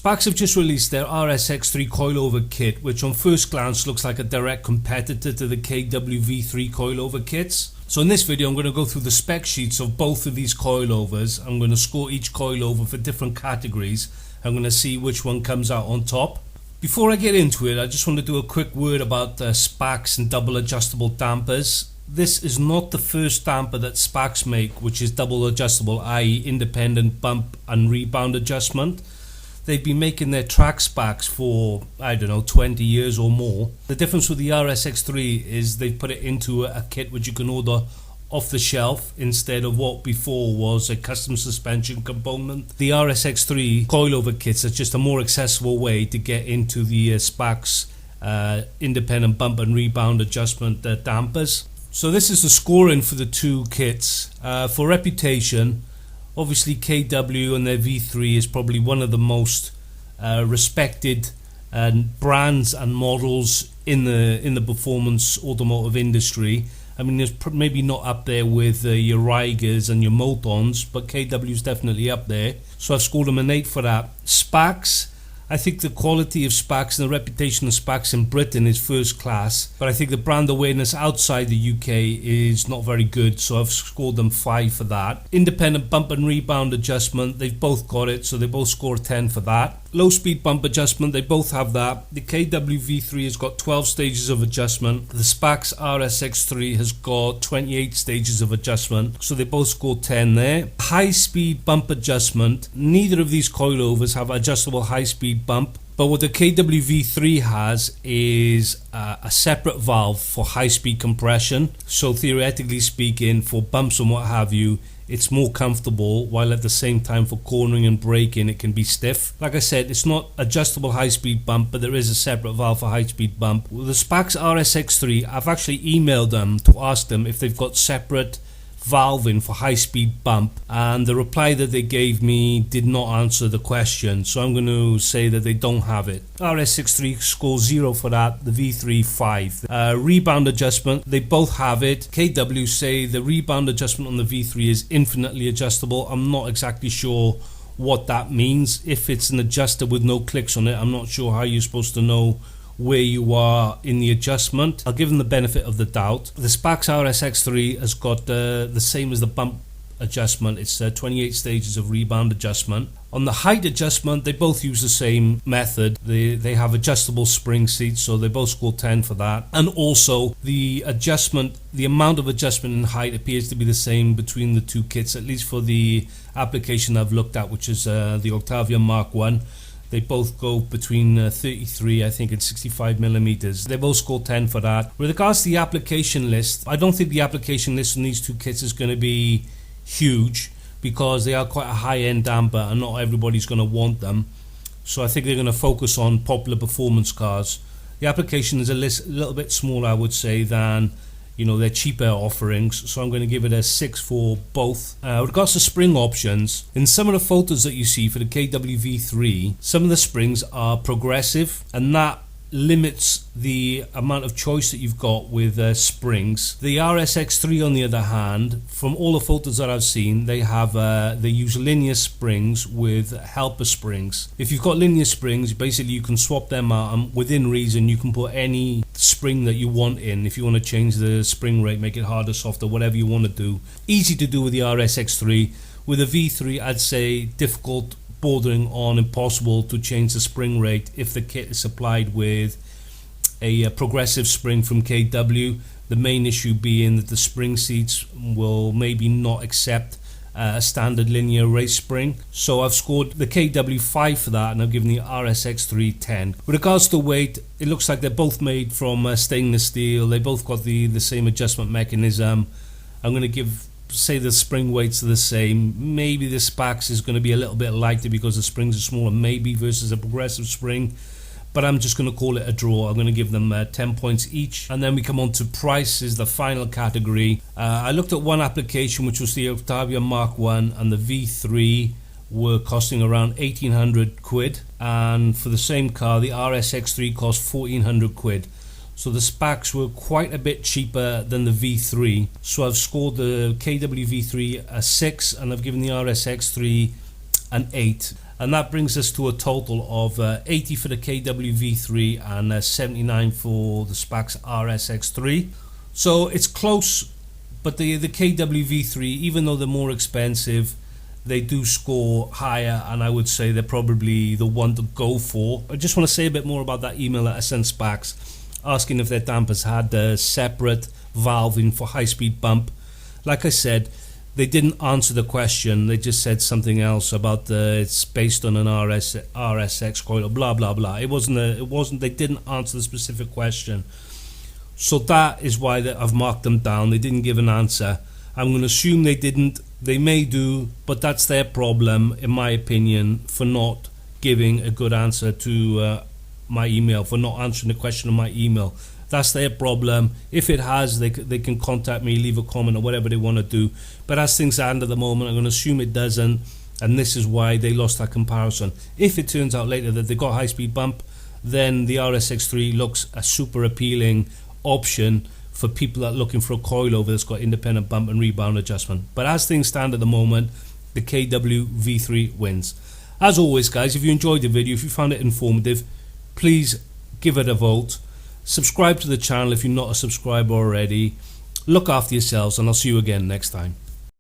Spax have just released their RSX3 coilover kit, which on first glance looks like a direct competitor to the KWV3 coilover kits. So in this video I'm going to go through the spec sheets of both of these coilovers. I'm going to score each coilover for different categories. I'm going to see which one comes out on top. Before I get into it, I just want to do a quick word about Spax and double adjustable dampers. This is not the first damper that Spax make which is double adjustable, i.e. independent bump and rebound adjustment. They've been making their track Spax for, I don't know, 20 years or more. The difference with the RSX3 is they've put it into a kit which you can order off the shelf instead of what before was a custom suspension component. The RSX3 coilover kits are just a more accessible way to get into the Spax independent bump and rebound adjustment dampers. So this is the scoring for the two kits. For reputation, obviously KW and their V3 is probably one of the most respected brands and models in the performance automotive industry. I mean, there's maybe not up there with your Rigers and your Motons, but KW is definitely up there. So I've scored them an 8 for that. Spax, I think the quality of Spax and the reputation of Spax in Britain is first class, but I think the brand awareness outside the UK is not very good, so I've scored them 5 for that. Independent bump and rebound adjustment, they've both got it, so they both score 10 for that. Low speed bump adjustment, they both have that. The KWV3 has got 12 stages of adjustment. The Spax RSX3 has got 28 stages of adjustment, so they both score 10 there. High speed bump adjustment, neither of these coilovers have adjustable high speed bump, but what the KWV3 has is a separate valve for high speed compression. So theoretically speaking, for bumps and what have you, it's more comfortable, while at the same time for cornering and braking it can be stiff. Like I said, it's not adjustable high speed bump, but there is a separate valve for high speed bump. With the Spax RSX3, I've actually emailed them to ask them if they've got separate valving for high speed bump, and the reply that they gave me did not answer the question, so I'm going to say that they don't have it. RSX3 scores 0 for that, the V3 5. Rebound adjustment, they both have it. KW say the rebound adjustment on the V3 is infinitely adjustable. I'm not exactly sure what that means. If it's an adjuster with no clicks on it, I'm not sure how you're supposed to know where you are in the adjustment. I'll give them the benefit of the doubt. The Spax RSX3 has got the same as the bump adjustment. It's 28 stages of rebound adjustment. On the height adjustment, they both use the same method. They have adjustable spring seats, so they both score 10 for that. And also the adjustment, the amount of adjustment in height appears to be the same between the two kits, at least for the application I've looked at, which is the Octavia Mark 1. They both go between 33, I think, and 65 millimeters. They both score 10 for that. With regards to the application list, I don't think the application list on these two kits is going to be huge, because they are quite a high-end damper and not everybody's going to want them. So I think they're going to focus on popular performance cars. The application is a little bit smaller, I would say, than their cheaper offerings, so I'm going to give it a 6 for both. With regards to spring options, in some of the photos that you see for the KWV3, some of the springs are progressive, and that limits the amount of choice that you've got with springs. The RSX3, on the other hand, from all the photos that I've seen, they use linear springs with helper springs. If you've got linear springs, basically you can swap them out, and within reason you can put any spring that you want in. If you want to change the spring rate, make it harder, softer, whatever you want to do. Easy to do with the RSX3. With the V3, I'd say difficult, bordering on impossible to change the spring rate if the kit is supplied with a progressive spring from KW. The main issue being that the spring seats will maybe not accept a standard linear race spring. So I've scored the KW 5 for that, and I've given the RSX3 10. With regards to weight, it looks like they're both made from stainless steel. They both got the same adjustment mechanism. I'm going to say the spring weights are the same. Maybe the Spax is going to be a little bit lighter because the springs are smaller, maybe, versus a progressive spring, but I'm just going to call it a draw. I'm going to give them 10 points each. And then we come on to prices, the final category. I looked at one application, which was the Octavia Mark 1, and the V3 were costing around 1,800 quid, and for the same car the RSX3 cost 1,400 quid. So the Spax were quite a bit cheaper than the V3. So I've scored the KWV3 a 6, and I've given the RSX3 an 8. and that brings us to a total of 80 for the KWV3 and 79 for the Spax RSX3. So it's close, but the KWV3, even though they're more expensive, they do score higher, and I would say they're probably the one to go for. I just want to say a bit more about that email that I sent Spax, asking if their dampers had a separate valving for high-speed bump. Like I said, they didn't answer the question. They just said something else about it's based on an RSX coil, blah blah blah. It wasn't. They didn't answer the specific question. So that is why I've marked them down. They didn't give an answer. I'm going to assume they didn't. They may do, but that's their problem, in my opinion, for not giving a good answer to my email, for not answering the question on my email. That's their problem. If it has, they can contact me, leave a comment or whatever they want to do. But as things stand at the moment, I'm going to assume it doesn't, and this is why they lost that comparison. If it turns out later that they got high-speed bump, then the RSX3 looks a super appealing option for people that are looking for a coilover that's got independent bump and rebound adjustment. But as things stand at the moment, the KWV3 wins. As always, guys, if you enjoyed the video, if you found it informative, please give it a vote. Subscribe to the channel if you're not a subscriber already. Look after yourselves, and I'll see you again next time.